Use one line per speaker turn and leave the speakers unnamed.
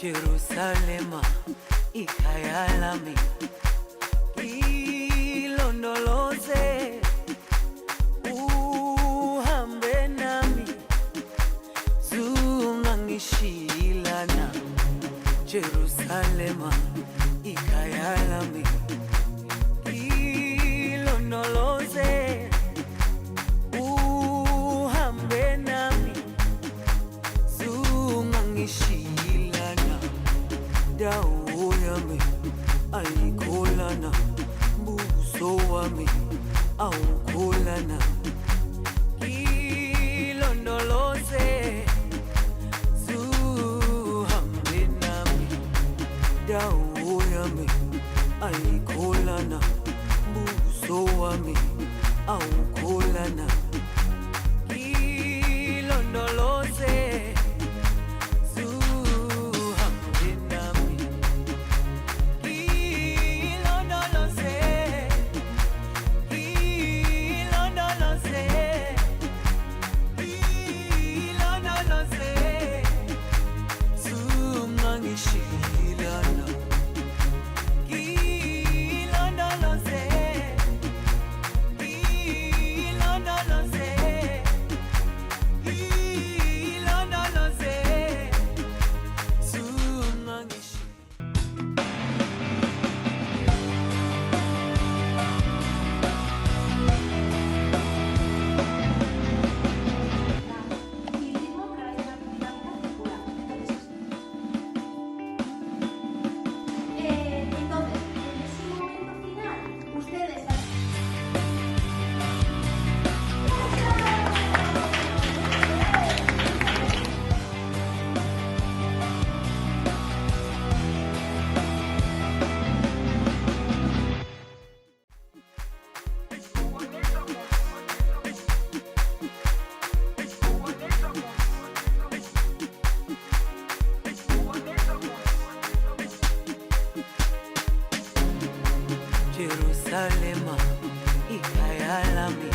Jerusalema ikhaya lami, ilondoloze uhambe nami, zungangishilana. Jerusalema ikhaya lami, ilondoloze uhambe nami, zungangishilana. Dawo yami ayikholana, buso wami awukholana. Ilondoloze zuhambe nami, dawo yami ayikholana, buso wami awukholana. Ilondoloze Jerusalema ikhaya lami.